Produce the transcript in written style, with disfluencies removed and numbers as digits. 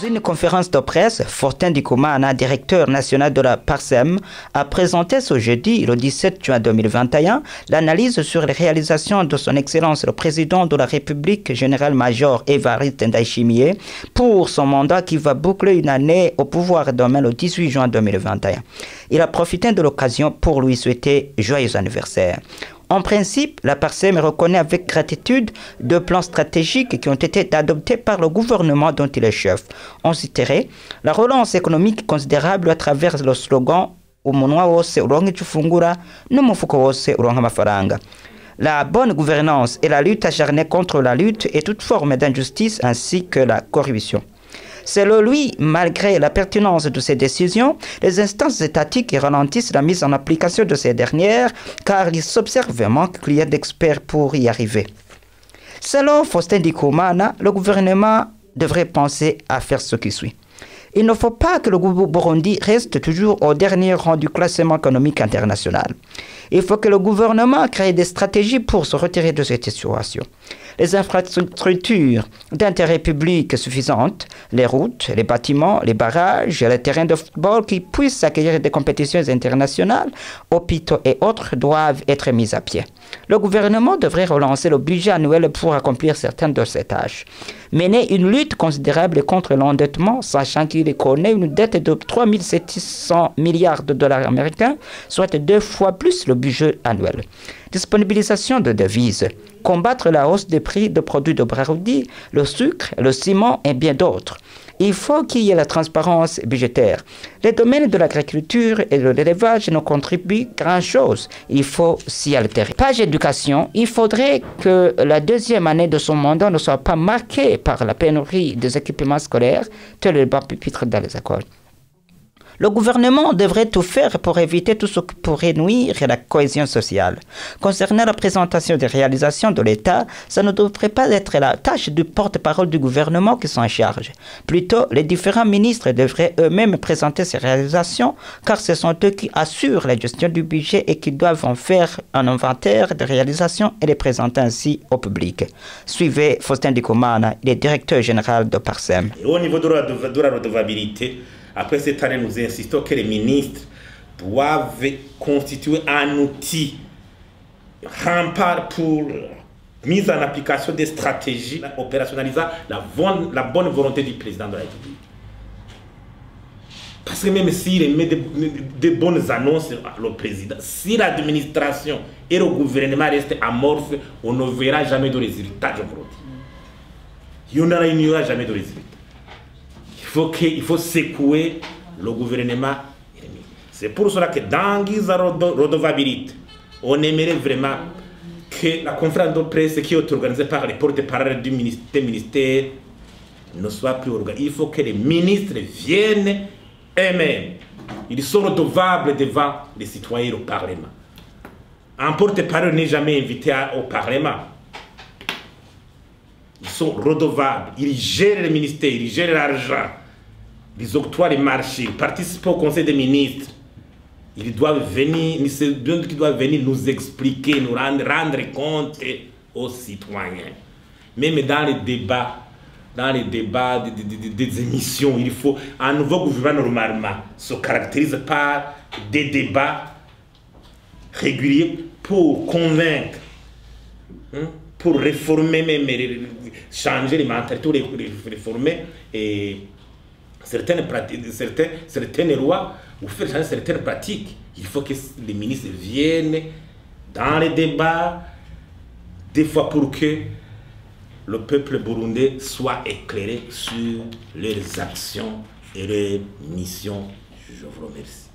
une conférence de presse, Faustin Ndikumana, directeur national de la PARSEM, a présenté ce jeudi, le 17 juin 2021, l'analyse sur les réalisations de son Excellence le Président de la République, général-major Évariste Ndayishimiye, pour son mandat qui va boucler une année au pouvoir demain le 18 juin 2021. Il a profité de l'occasion pour lui souhaiter joyeux anniversaire. En principe, la PARSEM reconnaît avec gratitude deux plans stratégiques qui ont été adoptés par le gouvernement dont il est chef. On citerait la relance économique considérable à travers le slogan "Umunwa wose uronke ico ufungura n'umufuko wose uronke amafaranga". La bonne gouvernance et la lutte acharnée contre la lutte et toute forme d'injustice ainsi que la corruption. Selon lui, malgré la pertinence de ces décisions, les instances étatiques ralentissent la mise en application de ces dernières car il s'observe vraiment qu'il y a d'experts pour y arriver. Selon Faustin Ndikumana, le gouvernement devrait penser à faire ce qui suit. Il ne faut pas que le Burundi reste toujours au dernier rang du classement économique international. Il faut que le gouvernement crée des stratégies pour se retirer de cette situation. Les infrastructures d'intérêt public suffisantes, les routes, les bâtiments, les barrages, les terrains de football qui puissent accueillir des compétitions internationales, hôpitaux et autres doivent être mis à pied. Le gouvernement devrait relancer le budget annuel pour accomplir certaines de ces tâches. Mener une lutte considérable contre l'endettement, sachant qu'il connaît une dette de 3 700 milliards de dollars américains, soit 2 fois plus le budget annuel. Disponibilisation de devises, combattre la hausse des prix de produits de Burundi, le sucre, le ciment et bien d'autres. Il faut qu'il y ait la transparence budgétaire. Les domaines de l'agriculture et de l'élevage ne contribuent grand-chose. Il faut s'y altérer. Page éducation, il faudrait que la deuxième année de son mandat ne soit pas marquée par la pénurie des équipements scolaires, tels les bancs pupitres dans les écoles. Le gouvernement devrait tout faire pour éviter tout ce qui pourrait nuire à la cohésion sociale. Concernant la présentation des réalisations de l'État, ça ne devrait pas être la tâche du porte-parole du gouvernement qui s'en charge. Plutôt, les différents ministres devraient eux-mêmes présenter ces réalisations, car ce sont eux qui assurent la gestion du budget et qui doivent en faire un inventaire de réalisations et les présenter ainsi au public. Suivez Faustin Ndikumana, il est directeur général de PARSEM. Au niveau de la redevabilité, après cette année, nous insistons que les ministres doivent constituer un outil rempart pour mise en application des stratégies opérationnalisant la bonne volonté du président de la République. Parce que même s'il met de bonnes annonces au président, si l'administration et le gouvernement restent amorphes, on ne verra jamais de résultats, je crois. Il n'y aura jamais de résultats. Il faut secouer le gouvernement. C'est pour cela que dans la redevabilité, on aimerait vraiment que la conférence de presse qui est organisée par les porte-parole du ministère ne soit plus organisée. Il faut que les ministres viennent eux-mêmes. Ils sont redevables devant les citoyens au Parlement. Un porte-parole n'est jamais invité au Parlement. Ils sont redevables. Ils gèrent le ministère, ils gèrent l'argent. Ils octroient les marchés, ils participent au Conseil des ministres. Ils doivent venir, nous expliquer, nous rendre compte aux citoyens. Même dans les débats des émissions, il faut un nouveau gouvernement normalement se caractérise par des débats réguliers pour convaincre, pour réformer, même changer les mentalités, réformer et certaines lois ou faire changer certaines pratiques. Il faut que les ministres viennent dans les débats, des fois pour que le peuple burundais soit éclairé sur leurs actions et leurs missions. Je vous remercie.